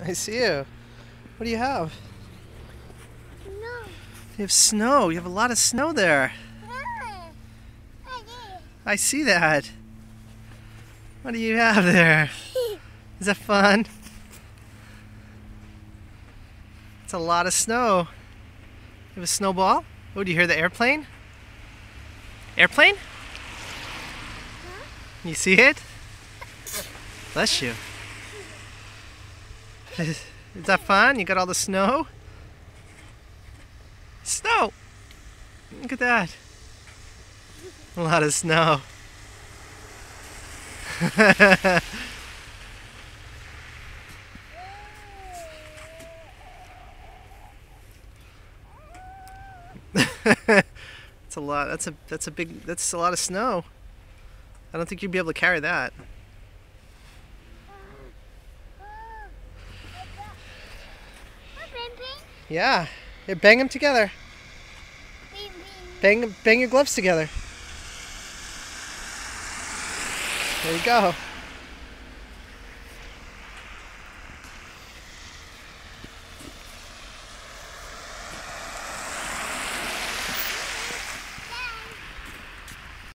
I see you. What do you have? No. You have snow. You have a lot of snow there. I see that. What do you have there? Is that fun? It's a lot of snow. You have a snowball? Oh, do you hear the airplane? Airplane? Huh? You see it? Bless you. Is that fun? You got all the snow? Snow! Look at that. A lot of snow. It's a lot. That's a lot of snow. I don't think you'd be able to carry that. Yeah. Here, bang them together. Bang your gloves together. There you go.